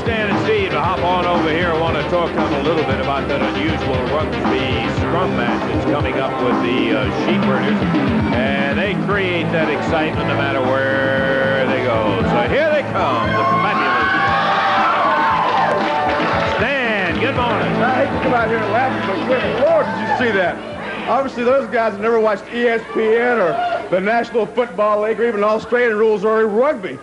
Stan and Steve to hop on over here. I want to talk a little bit about that unusual rugby scrum match that's coming up with the sheep herders. And they create that excitement no matter where they go. So here they come, the fabulous. Stan, good morning. I hate to come out here and laugh, but good Lord, did you see that? Obviously, those guys have never watched ESPN or the National Football League or even Australian rules or rugby.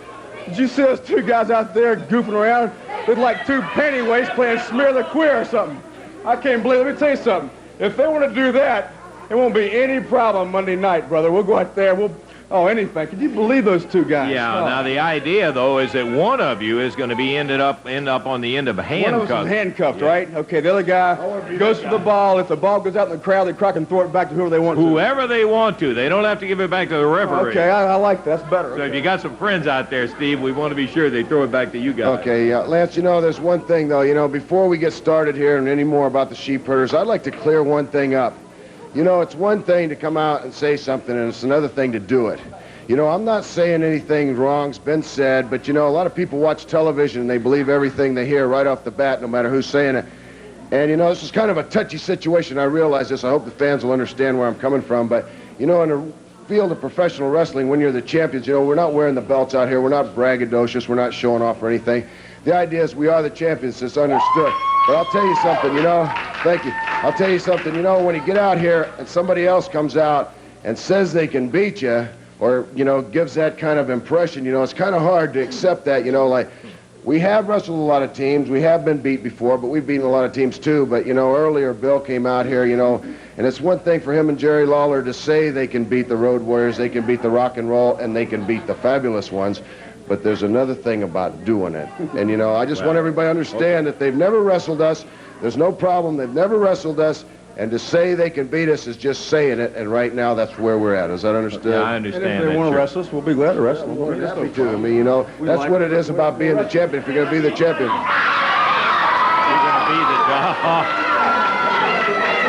Did you see those two guys out there goofing around? Look like two pennyweights playing Smear the Queer or something. I can't believe it. Let me tell you something. If they want to do that, it won't be any problem Monday night, brother. We'll go out there. Anything. Can you believe those two guys? Yeah, oh. Now the idea, though, is that one of you is going to be end up on the end of a handcuff. One of us is handcuffed, right? Okay, the other guy goes for the ball. If the ball goes out in the crowd, they crack and throw it back to whoever they want to. Whoever they want to. They don't have to give it back to the referee. Okay, I like that. That's better. So if you got some friends out there, Steve, we want to be sure they throw it back to you guys. Okay, Lance, there's one thing, though. Before we get started here and any more about the sheep herders, I'd like to clear one thing up. It's one thing to come out and say something, and it's another thing to do it. I'm not saying anything wrong's been said, but, a lot of people watch television and they believe everything they hear right off the bat, no matter who's saying it. And, this is kind of a touchy situation. I realize this. I hope the fans will understand where I'm coming from. But, in the field of professional wrestling, when you're the champions, we're not wearing the belts out here. We're not braggadocious. We're not showing off or anything. The idea is we are the champions. It's understood. But I'll tell you something, thank you. I'll tell you something, when you get out here and somebody else comes out and says they can beat you, or, gives that kind of impression, it's kind of hard to accept that, like, we have wrestled a lot of teams, we have been beat before, but we've beaten a lot of teams too, but, earlier Bill came out here, and it's one thing for him and Jerry Lawler to say they can beat the Road Warriors, they can beat the Rock and Roll, and they can beat the Fabulous Ones, but there's another thing about doing it, and, I just want everybody to understand that they've never wrestled us, there's no problem, they've never wrestled us, and to say they can beat us is just saying it, and right now that's where we're at. Is that understood? Yeah, I understand. And if they want to wrestle us, we'll be glad to wrestle them. We're happy to. I mean, that's what it is about being the champion. If you're going to be the champion. You're going to be the dog.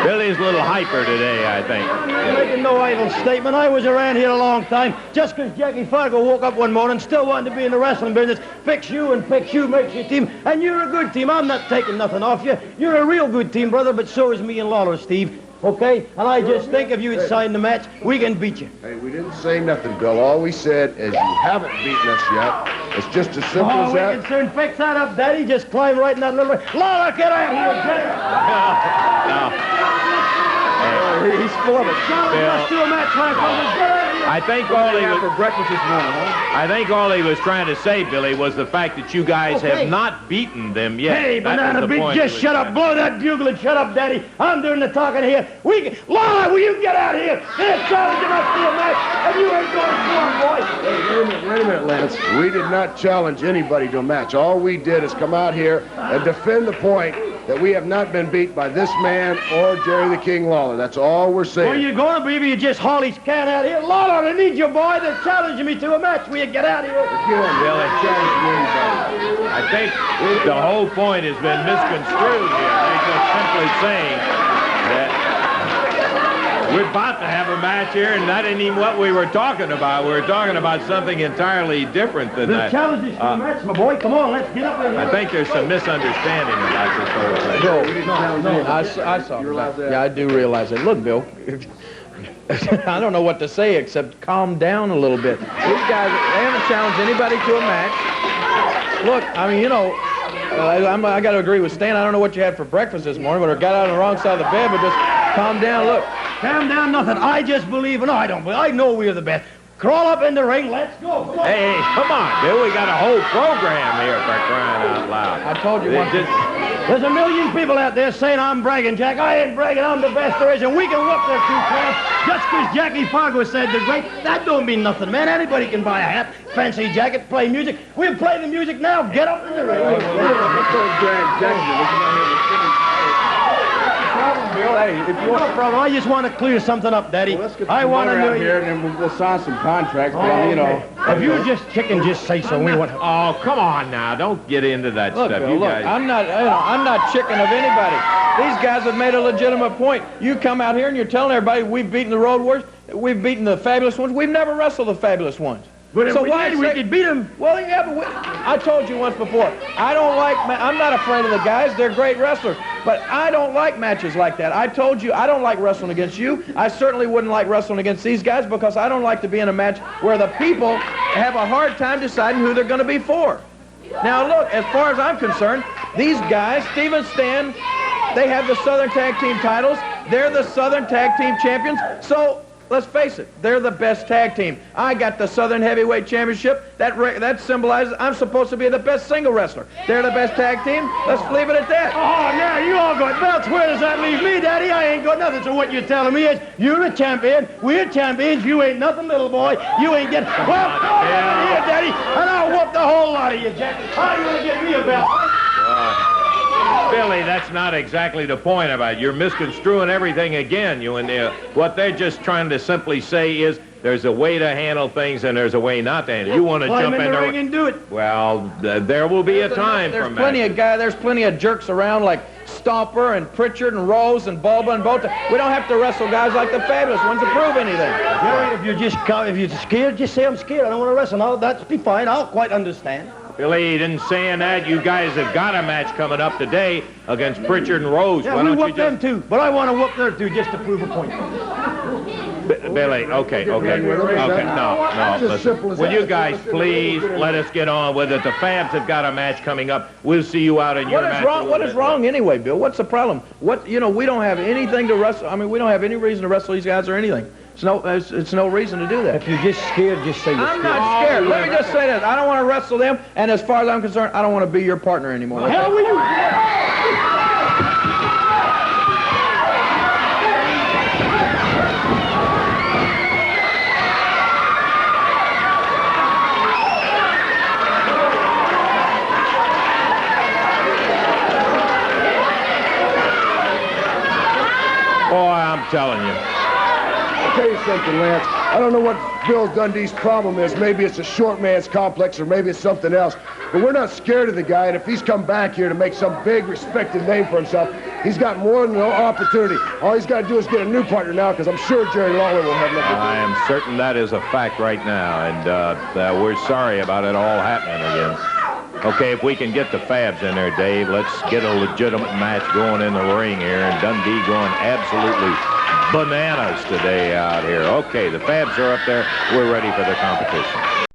Billy's a little hyper today, I think. I'm making no idle statement. I was around here a long time. Just because Jackie Fargo woke up one morning still wanted to be in the wrestling business, fix you and fix you makes your team. And you're a good team. I'm not taking nothing off you. You're a real good team, brother, but so is me and Lawler, Steve. Okay? And I just think if you had signed the match, we can beat you. Hey, we didn't say nothing, Bill. All we said is you haven't beaten us yet. It's just as simple as that. We can soon fix that up, Daddy. Just climb right in that little... Lawler, get out here! Get out! No. He's full of it. I think all he was for breakfast this morning, huh? I think all he was trying to say, Billy, was the fact that you guys have not beaten them yet. Hey, Banana Beat, just shut up. Blow that bugle and shut up, Daddy. I'm doing the talking here. Lawler, will you get out of here? They're challenging us to a match, and you ain't going to score, boy. Hey, wait a minute, Lance. We did not challenge anybody to a match. All we did is come out here and defend the point that we have not been beat by this man or Jerry the King Lawler. That's all we're saying. Well, you're going to be if you just haul his can out here. Lawler, I need you, boy. They're challenging me to a match. Will you get out of here? Billy, I think the whole point has been misconstrued here. They're just simply saying that we're about to have a match here, and that ain't even what we were talking about. We were talking about something entirely different than that. The challenge is to a match, my boy. Come on, let's get up there. I think there's some misunderstanding about this whole thing. No, I saw that. Yeah, I do realize that. Look, Bill, I don't know what to say except calm down a little bit. These guys, they haven't challenged anybody to a match. Look, I mean, I got to agree with Stan. I don't know what you had for breakfast this morning, but I got out on the wrong side of the bed, but just calm down. Look. Calm down, nothing. I just believe, I don't believe. I know we're the best. Crawl up in the ring. Let's go. Come on. Hey, come on, Bill. We got a whole program here for crying out loud. I told you once. There's a million people out there saying I'm bragging, Jack. I ain't bragging. I'm the best there is, and we can whoop their two crowds. Just because Jackie Fargo said they're great, that don't mean nothing, man. Anybody can buy a hat, fancy jacket, play music. We'll play the music now. Get up in the ring. Bill, hey, if you want No problem. I just want to clear something up, Daddy. Well, let's get I want to know here, and then we'll sign some contracts. If you're just chicken, just say so. We want. Oh, come on now. Don't get into that Look, stuff. Bill, look, guys. I'm not chicken of anybody. These guys have made a legitimate point. You come out here and you're telling everybody we've beaten the Road Warriors, we've beaten the Fabulous Ones. We've never wrestled the Fabulous Ones. But if So we why did, we say- could beat them. Well, yeah, but I told you once before, I'm not afraid of the guys. They're great wrestlers. But I don't like matches like that. I told you I don't like wrestling against you. I certainly wouldn't like wrestling against these guys because I don't like to be in a match where the people have a hard time deciding who they're going to be for. Now, look, as far as I'm concerned, these guys, Steve and Stan, they have the Southern Tag Team titles. They're the Southern Tag Team champions. So, let's face it, they're the best tag team. I got the Southern Heavyweight Championship. That symbolizes I'm supposed to be the best single wrestler. They're the best tag team. Let's leave it at that. Oh, now you all got belts. Where does that leave me, Daddy? I ain't got nothing. So what you're telling me is you're a champion, we're champions, you ain't nothing, little boy. You ain't getting... Well, come on here, Daddy, and I'll whoop the whole lot of you, Jack. How are you going to get me a belt? Billy, that's not exactly the point about it. You're misconstruing everything again. What they're just trying to simply say is there's a way to handle things and there's a way not to handle. You want to jump in the ring and do it. Well, there will be a time for There's plenty of jerks around like Stomper and Pritchard and Rose and Bulba and Bota. We don't have to wrestle guys like the Fabulous ones to prove anything. Jerry, if you're scared, just say I'm scared. I don't want to wrestle. No, that's be fine. I'll quite understand. Billy, he didn't say that. You guys have got a match coming up today against Pritchard and Rose. Yeah, Why we don't you whoop them too, but I want to whoop their two just to prove a point. Billy, okay. No. Listen. Will you guys please let us get on with it? The Fabs have got a match coming up. We'll see you out in your match. What is wrong anyway, Bill? What's the problem? We don't have anything to wrestle. I mean, we don't have any reason to wrestle these guys or anything. It's no reason to do that. If you're just scared, just say you're scared. I'm not scared. Let me just say this. I don't want to wrestle them, and as far as I'm concerned, I don't want to be your partner anymore. Hell will you? Boy, I'm telling you. I'll tell you something, Lance. I don't know what Bill Dundee's problem is. Maybe it's a short man's complex or maybe it's something else. But we're not scared of the guy, and if he's come back here to make some big, respected name for himself, he's got more than an opportunity. All he's got to do is get a new partner now, because I'm sure Jerry Lawler will have nothing to do. I am certain that is a fact right now, and we're sorry about it all happening again. Okay, if we can get the Fabs in there, Dave, let's get a legitimate match going in the ring here, and Dundee going absolutely bananas today out here. Okay, the Fabs are up there. We're ready for the competition.